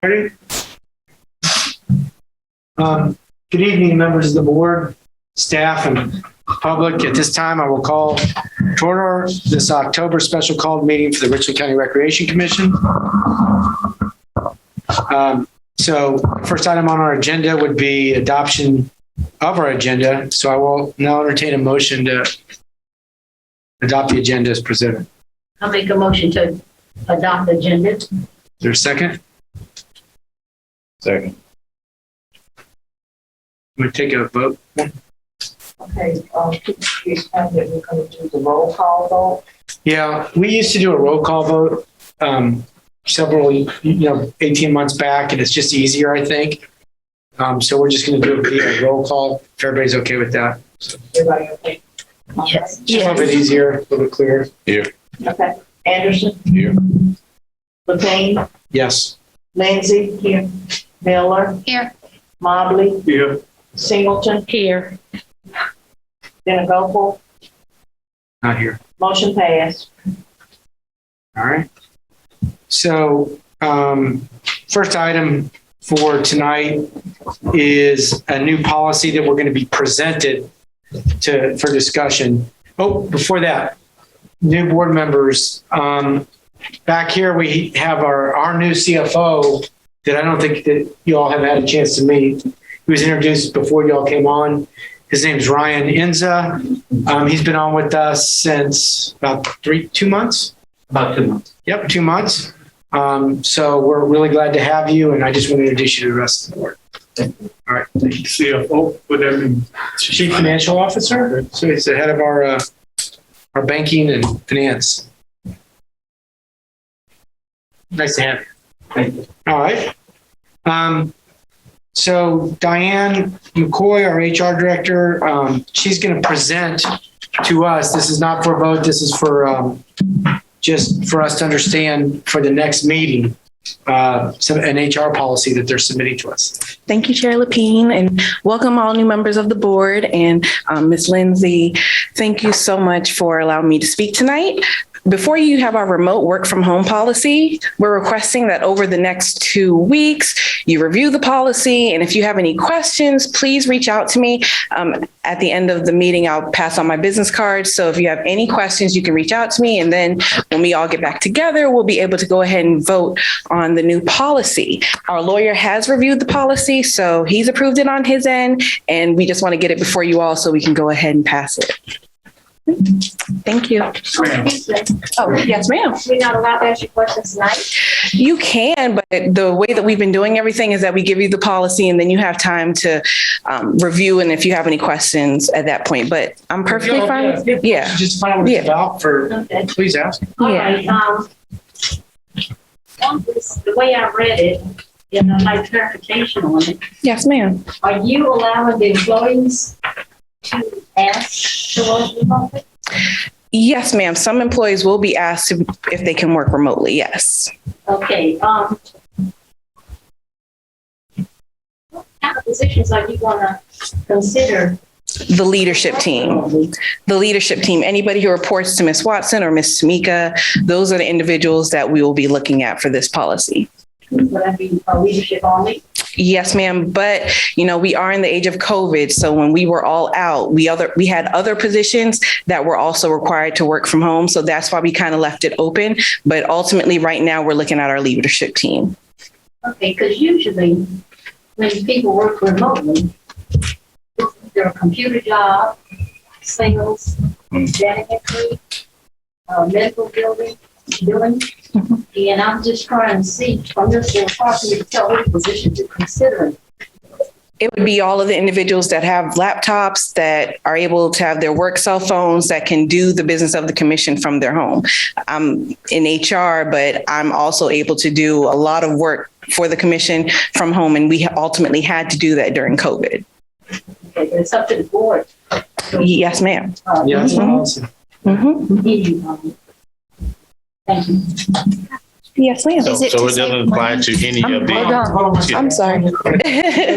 Ready? Good evening, members of the board, staff, and public. At this time, I will call to order this October special called meeting for the Richland County Recreation Commission. So first item on our agenda would be adoption of our agenda. So I will now entertain a motion to adopt the agenda as presented. I'll make a motion to adopt the agenda. Is there a second? Second. We'll take a vote. Okay, could you explain that we're going to do the roll call vote? Yeah, we used to do a roll call vote several, 18 months back, and it's just easier, I think. So we're just going to do it via roll call, if everybody's okay with that. Everybody okay? Yes. Just a little bit easier, a little bit clearer. Here. Okay. Anderson? Here. Lepine? Yes. Lindsay? Here. Miller? Here. Mobley? Yeah. Singleton? Here. Denagopel? Not here. Motion passed. All right. So first item for tonight is a new policy that we're going to be presented for discussion. Oh, before that, new board members. Back here we have our new CFO that I don't think that you all have had a chance to meet. He was introduced before you all came on. His name's Ryan Inza. He's been on with us since about 2 months. About 2 months. Yep, 2 months. So we're really glad to have you, and I just want to introduce you to the rest of the board. All right. CFO, what that mean? Chief Financial Officer. So he's the head of our banking and finance. Nice to have you. Thank you. All right. So Diane McCoy, our HR director, she's going to present to us. This is not for a vote. This is for just for us to understand for the next meeting, an HR policy that they're submitting to us. Thank you, Chair Lepine, and welcome all new members of the board. And Ms. Lindsay, thank you so much for allowing me to speak tonight. Before you have our remote work from home policy, we're requesting that over the next 2 weeks, you review the policy. And if you have any questions, please reach out to me. At the end of the meeting, I'll pass on my business card. So if you have any questions, you can reach out to me. And then when we all get back together, we'll be able to go ahead and vote on the new policy. Our lawyer has reviewed the policy, so he's approved it on his end. And we just want to get it before you all so we can go ahead and pass it. Thank you. Oh, yes, ma'am. We're not allowed to ask you questions tonight? You can, but the way that we've been doing everything is that we give you the policy and then you have time to review, and if you have any questions at that point. But I'm perfectly fine. Yeah. Just find out what it's about Okay. please ask. All Yeah. right. The way I read it, and I'd like clarification on it, Yes, ma'am. are you allowing the employees to ask to work remotely? Yes, ma'am. Some employees will be asked if they can work remotely. Yes. Okay. What kind of positions are you going to consider? The leadership team. The leadership team. Anybody who reports to Ms. Watson or Ms. Tamika, those are the individuals that we will be looking at for this policy. Would that be leadership only? Yes, ma'am. But, we are in the age of COVID. So when we were all out, we had other positions that were also required to work from home. So that's why we kind of left it open. But ultimately, right now, we're looking at our leadership team. Okay, because usually when people work remotely, they're a computer job, sales, janitor, medical billing. And I'm just trying to see from this possibly to tell what positions you're considering. It would be all of the individuals that have laptops, that are able to have their work cell phones, that can do the business of the commission from their home. I'm in HR, but I'm also able to do a lot of work for the commission from home. And we ultimately had to do that during COVID. Okay, but it's up to the board. Yes, ma'am. Yeah, that's Mhm. awesome. Mm-hmm. Thank you. Yes, ma'am. So it doesn't apply to any of Hold on. I'm sorry.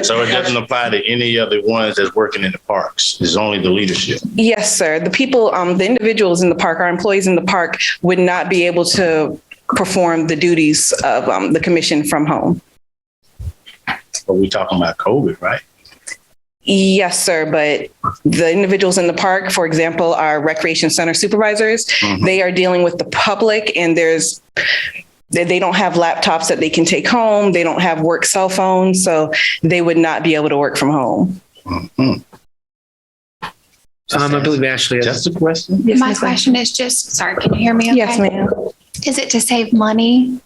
So it doesn't apply to any of the ones that's working in the parks. It's only the leadership. Yes, sir. The people, the individuals in the park, our employees in the park would not be able to perform the duties of the commission from home. but we talking about COVID, right? Yes, sir. But the individuals in the park, for example, our recreation center supervisors, they are dealing with the public, and they don't have laptops that they can take home. They don't have work cell phones, so they would not be able to work from home. I believe Ashley has. Just a question? Yes, My Ms. question is just, sorry, can you hear me okay? Yes, ma'am. Is it to save money?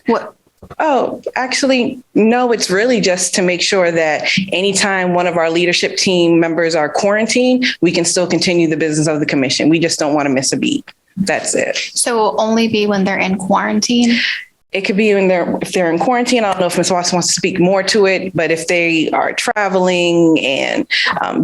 What? Oh, actually, no, it's really just to make sure that anytime one of our leadership team members are quarantined, we can still continue the business of the commission. We just don't want to miss a beat. That's it. So it'll only be when they're in quarantine? It could be if they're in quarantine. I don't know if Ms. Watson wants to speak more to it, but if they are traveling and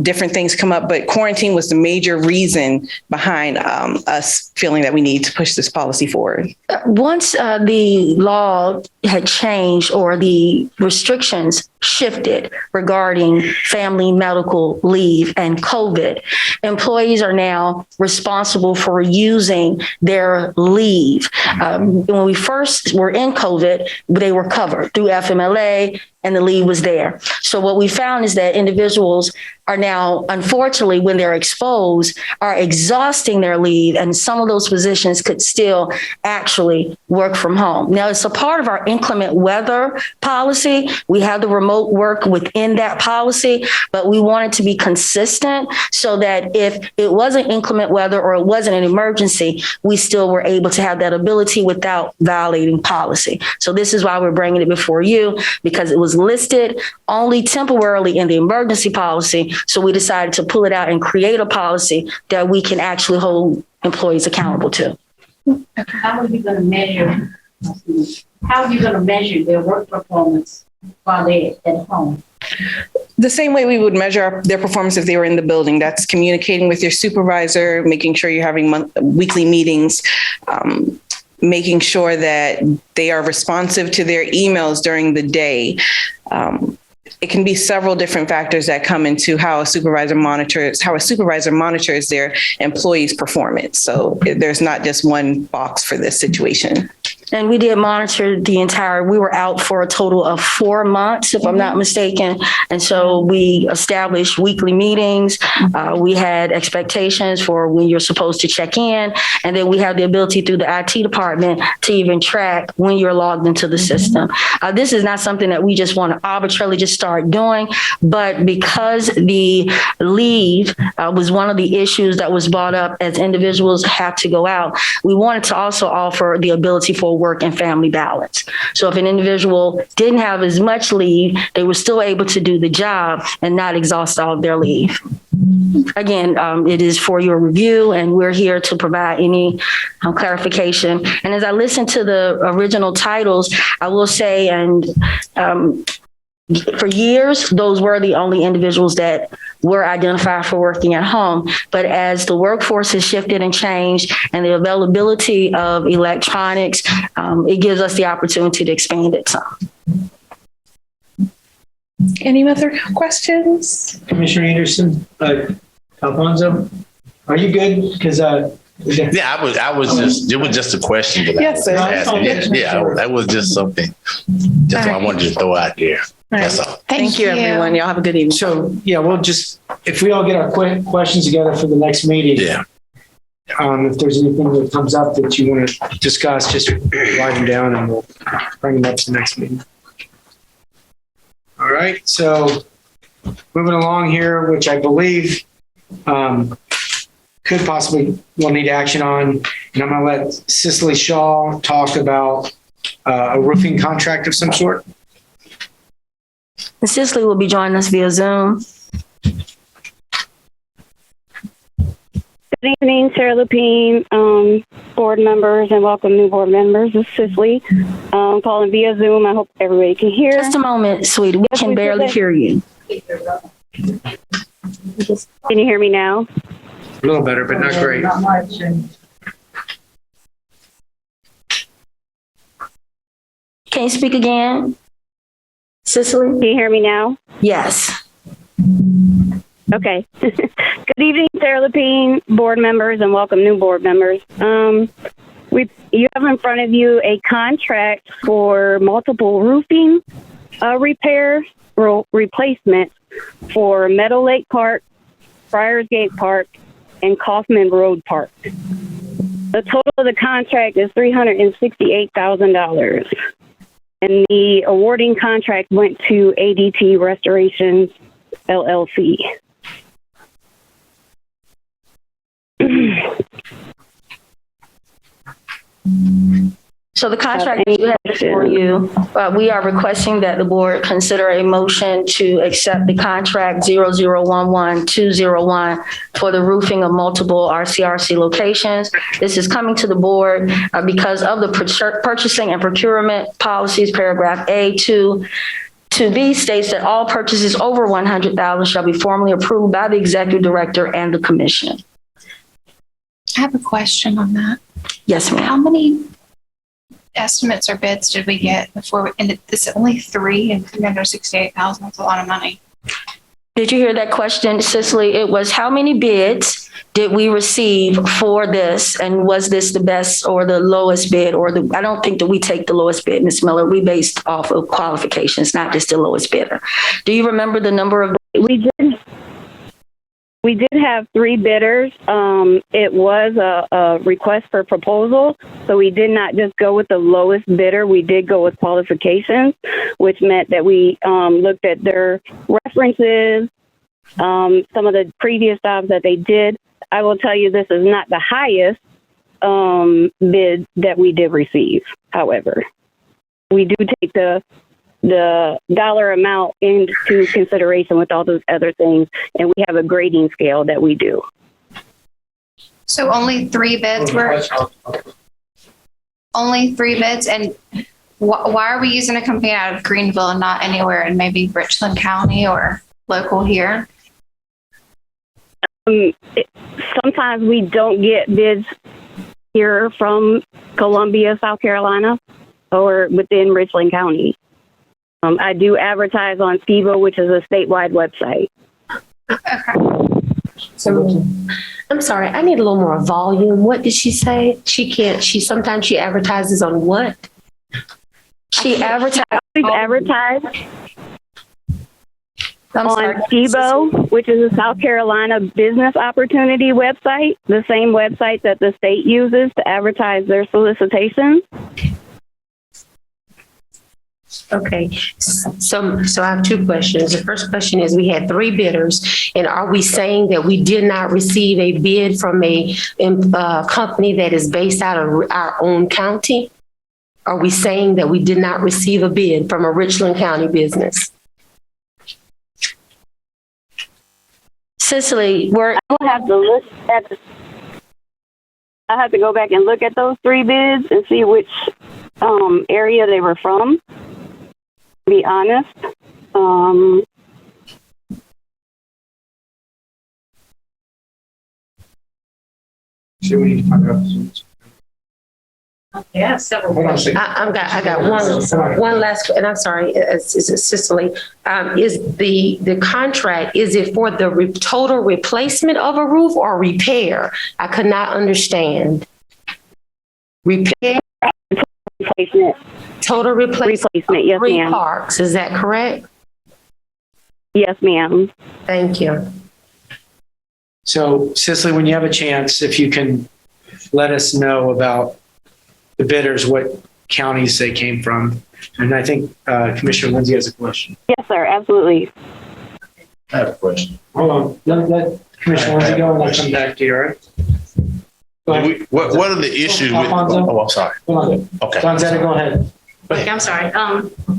different things come up, but quarantine was the major reason behind us feeling that we need to push this policy forward. Once the law had changed or the restrictions shifted regarding family medical leave and COVID, employees are now responsible for using their leave. When we first were in COVID, they were covered through FMLA and the leave was there. So what we found is that individuals are now, unfortunately, when they're exposed, are exhausting their leave, and some of those positions could still actually work from home. Now, it's a part of our inclement weather policy. We have the remote work within that policy, but we want it to be consistent so that if it wasn't inclement weather or it wasn't an emergency, we still were able to have that ability without violating policy. So this is why we're bringing it before you, because it was listed only temporarily in the emergency policy. So we decided to pull it out and create a policy that we can actually hold employees accountable to. How are you going to measure? How are you going to measure their work performance while they're at home? The same way we would measure their performance if they were in the building. That's communicating with your supervisor, making sure you're having weekly meetings, making sure that they are responsive to their emails during the day. It can be several different factors that come into how a supervisor monitors their employees' performance. So there's not just one box for this situation. And we did monitor we were out for a total of 4 months, if I'm not mistaken. And so we established weekly meetings. We had expectations for when you're supposed to check in. And then we have the ability through the IT department to even track when you're logged into the system. This is not something that we just want to arbitrarily just start doing, but because the leave was one of the issues that was brought up as individuals have to go out, we wanted to also offer the ability for work and family balance. So if an individual didn't have as much leave, they were still able to do the job and not exhaust all of their leave. Again, it is for your review, and we're here to provide any clarification. And as I listen to the original titles, I will say, and for years, those were the only individuals that were identified for working at home. But as the workforce has shifted and changed and the availability of electronics, it gives us the opportunity to expand it some. Any other questions? Commissioner Anderson, Alfonso, are you good? Because Yeah, I was just a question that Yes, sir. I was asking. Yeah, that was just something. Just I wanted to throw out there. That's all. Thank you, everyone. Y'all have a good evening. So, yeah, we'll just, if we all get our questions together for the next meeting. Yeah. If there's anything that comes up that you want to discuss, just write them down and we'll bring them up to the next meeting. All right. So moving along here, which I believe could possibly we'll need action on. And I'm going to let Cicely Shaw talk about a roofing contract of some sort. And Cicely will be joining us via Zoom. Good evening, Sarah Lupine, board members, and welcome new board members. This is Cicely. Calling via Zoom. I hope everybody can hear. Just a moment, sweetie. We can barely hear you. Can you hear me now? A little better, but not great. Not much. And Can you speak again, Cicely? Can you hear me now? Yes. Okay. Good evening, Sarah Lupine, board members, and welcome new board members. You have in front of you a contract for multiple roofing repair replacements for Meadow Lake Park, Friars Gate Park, and Kaufman Road Park. The total of the contract is $368,000. And the awarding contract went to ADT Restorations, LLC. So the contract that you have before you, we are requesting that the board consider a motion to accept the contract 0011201 for the roofing of multiple RCRC locations. This is coming to the board because of the purchasing and procurement policies, paragraph A2. 2B states that all purchases over $100,000 shall be formally approved by the executive director and the commission. I have a question on that. Yes, ma'am. How many estimates or bids did we get before? And it's only 3 and 368,000. That's a lot of money. Did you hear that question, Cicely? It was how many bids did we receive for this? And was this the best or the lowest bid I don't think that we take the lowest bid, Ms. Miller. We based off of qualifications, not just the lowest bidder. Do you remember the number of? We did have 3 bidders. It was a request for proposal, so we did not just go with the lowest bidder. We did go with qualifications, which meant that we looked at their references, some of the previous jobs that they did. I will tell you this is not the highest bid that we did receive. However, we do take the dollar amount into consideration with all those other things, and we have a grading scale that we do. So only 3 bids were? Only 3 bids? And why are we using a company out of Greenville and not anywhere in maybe Richland County or local here? Sometimes we don't get bids here from Columbia, South Carolina, or within Richland County. I do advertise on FIBO, which is a statewide website. Okay. So, I'm sorry, I need a little more volume. What did she say? Sometimes she advertises on what? She advertised on FIBO, which is a South Carolina business opportunity website, the same website that the state uses to advertise their solicitations. Okay, so I have 2 questions. The first question is, we had 3 bidders, and are we saying that we did not receive a bid from a company that is based out of our own county? Are we saying that we did not receive a bid from a Richland County business? Cicely, I have to go back and look at those 3 bids and see which area they were from. To be honest, So we need to find out. Okay, I have several Hold on a questions. second. I got one last, and I'm sorry, is it Cicely? Is the contract, is it for the total replacement of a roof or repair? I could not understand. Repair? replacement. Total replacement. Yes, 3 ma'am. parks, is that correct? Yes, ma'am. Thank you. So Cicely, when you have a chance, if you can let us know about the bidders, what counties they came from. And I think Commissioner Lindsay has a question. Yes, sir. Absolutely. I have a question. Hold on. Let Commissioner Lindsay go and I'll come back to you, all right? Go ahead. What are the issues with, oh, I'm sorry. Hold on. Okay. Donzetta, go ahead. Okay, I'm sorry.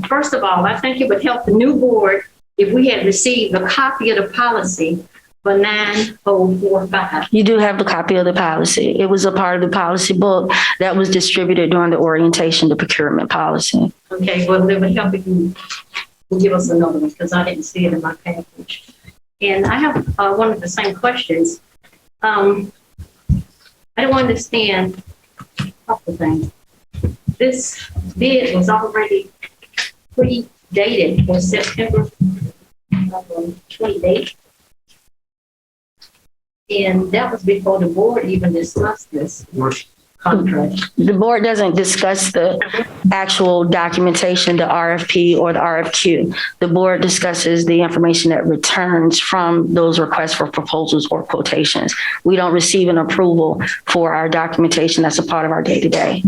First of all, I think it would help the new board if we had received a copy of the policy for 9045. you do have the copy of the policy. It was a part of the policy book that was distributed during the orientation to procurement policy. Okay, well, it would help if you give us another one because I didn't see it in my package. And I have one of the same questions. I don't understand a couple things. This bid was already pre-dated for September 28th. And that was before the board even discussed this. contract? The board doesn't discuss the actual documentation, the RFP or the RFQ. The board discusses the information that returns from those requests for proposals or quotations. We don't receive an approval for our documentation that's a part of our day-to-day.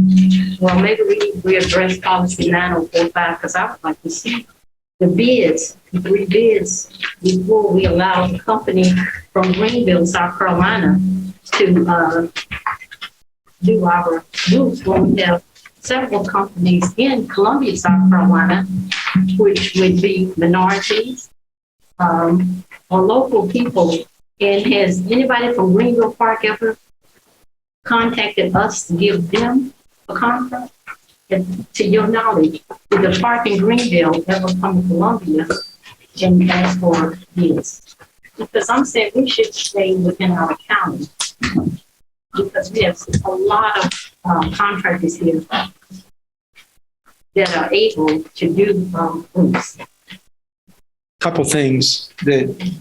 Well, maybe we address policy 9045, because I would like to see the bids, the 3 bids, before we allow the company from Greenville, South Carolina, to do our roofs, when we have several companies in Columbia, South Carolina, which would be minorities or local people. And has anybody from Greenville Park ever contacted us to give them a contract? And to your knowledge, did the park in Greenville ever come to Columbia and ask for bids? Because I'm saying we should stay within our county, because we have a lot of contractors here that are able to do roofs. Couple things that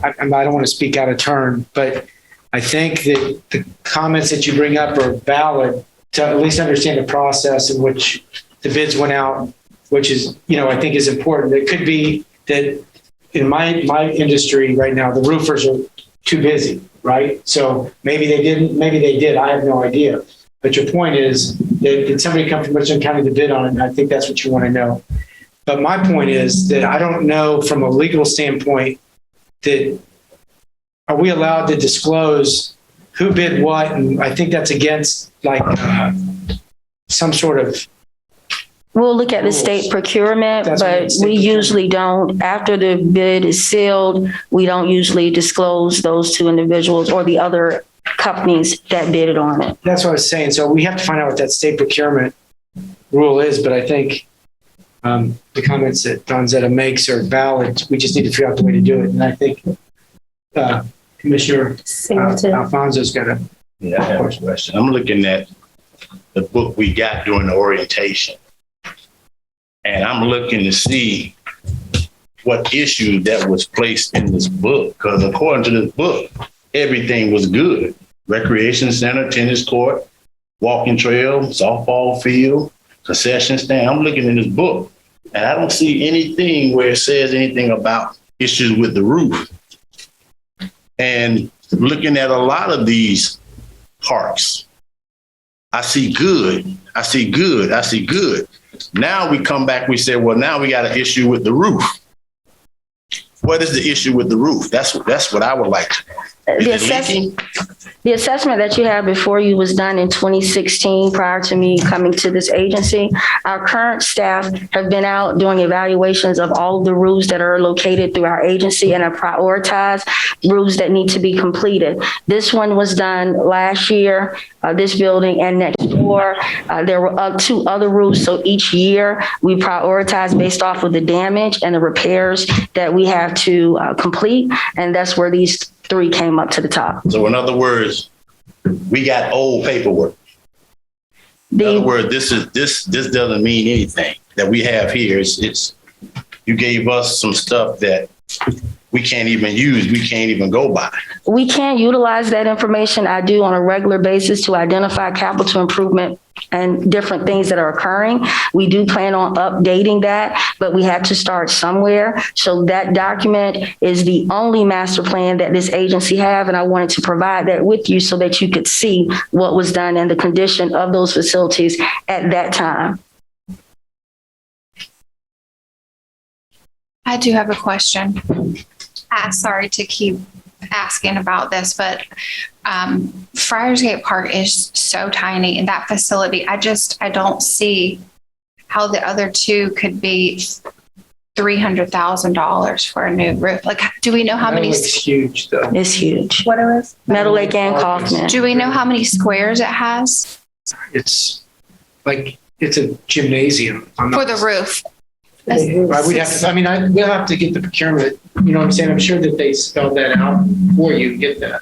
I don't want to speak out of turn, but I think that the comments that you bring up are valid to at least understand the process in which the bids went out, which is, I think is important. It could be that in my industry right now, the roofers are too busy, right? So maybe they didn't, maybe they did. I have no idea. But your point is that did somebody come from Richland County to bid on it? And I think that's what you want to know. But my point is that I don't know from a legal standpoint that are we allowed to disclose who bid what? And I think that's against some sort of. We'll look at the state procurement, but we usually don't, after the bid is sealed, we don't usually disclose those 2 individuals or the other companies that bidded on it. That's what I was saying. So we have to find out what that state procurement rule is, but I think the comments that Donzetta makes are valid. We just need to figure out the way to do it. And I think Commissioner Alfonso's got a Yeah, I have a question. I'm looking at the book we got during the orientation, and I'm looking to see what issue that was placed in this book. Because according to this book, everything was good. Recreation center, tennis court, walking trail, softball field, concession stand. I'm looking in this book, and I don't see anything where it says anything about issues with the roof. And looking at a lot of these parks, I see good, I see good, I see good. Now we come back, we say, well, now we got an issue with the roof. What is the issue with the roof? That's what I would like to know. The assessment that you had before you was done in 2016 prior to me coming to this agency. Our current staff have been out doing evaluations of all of the roofs that are located through our agency and have prioritized roofs that need to be completed. This one was done last year, this building and next door. There were 2 other roofs. So each year we prioritize based off of the damage and the repairs that we have to complete. And that's where these 3 came up to the top. So in other words, we got old paperwork. In other words, this doesn't mean anything that we have here. It's you gave us some stuff that we can't even use. We can't even go by. We can't utilize that information. I do on a regular basis to identify capital improvement and different things that are occurring. We do plan on updating that, but we have to start somewhere. So that document is the only master plan that this agency have, and I wanted to provide that with you so that you could see what was done and the condition of those facilities at that time. I do have a question. Sorry to keep asking about this, but Friarsgate Park is so tiny in that facility. I don't see how the other 2 could be $300,000 for a new roof. Like, do we know how many? It's huge, though. It's huge. What it is? Meadow Lake and Kaufman. Do we know how many squares it has? It's like it's a gymnasium. For the roof. Right, we'd have to. We'll have to get the procurement. You know what I'm saying? I'm sure that they spelled that out for you to get that.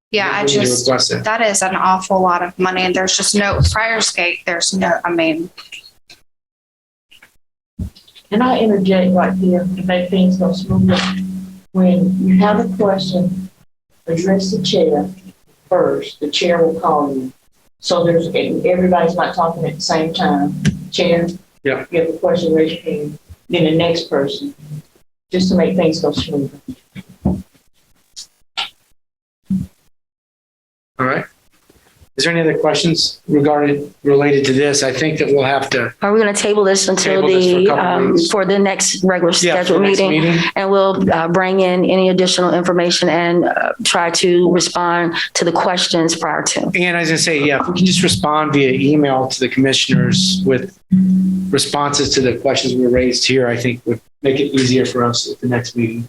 Yeah, We need to request it. that is an awful lot of money, and there's just no Friarsgate. There's no, Can I interject right here to make things go smoothly? When you have a question, address the chair first. The chair will call you. So there's, everybody's not talking at the same time. Chair? Yeah. You have a question, raise your hand. Then the next person, just to make things go smoother. All right. Is there any other questions related to this? I think that we'll have to. Are we going to table this until Table this for a couple weeks. for the next regular Yeah, for scheduled the next meeting? And we'll bring in any additional information and try to respond to the questions prior to. And as I say, yeah, if we can just respond via email to the commissioners with responses to the questions we raised here, I think would make it easier for us at the next meeting.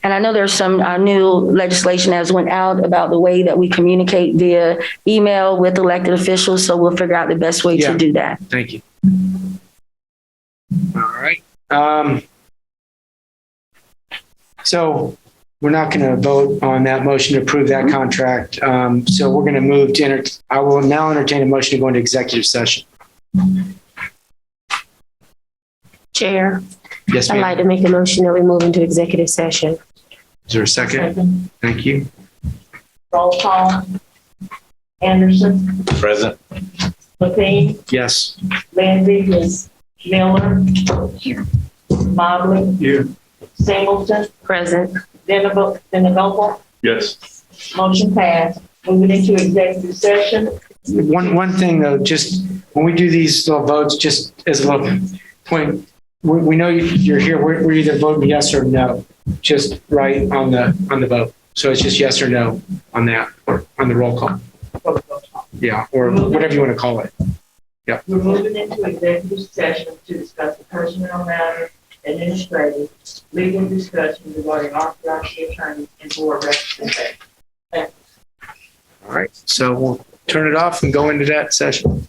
And I know there's some new legislation that went out about the way that we communicate via email with elected officials. So we'll figure out the best way Yeah. to do that. Thank you. All right. So we're not going to vote on that motion to approve that contract. So we're going to move to I will now entertain a motion to go into executive session. Chair, Yes, I'd ma'am. like to make a motion that we move into executive session. Is there a second? Thank you. Roll call. Anderson, Present. McLean, Yes. Lindsay, yes. Miller, Here. Mobley, Here. Singleton, Present. Dennoble, Yes. motion passed. Moving into executive session. One thing though, just when we do these little votes, just as a little point, we know you're here. We're either voting yes or no, just right on the vote. So it's just yes or no on that, or on the roll call. Yeah, or whatever you want to call it. We're moving into executive session to discuss the personnel matter, administrative, legal discussion regarding authorized attorneys and board representation. All right, so we'll turn it off and go into that session.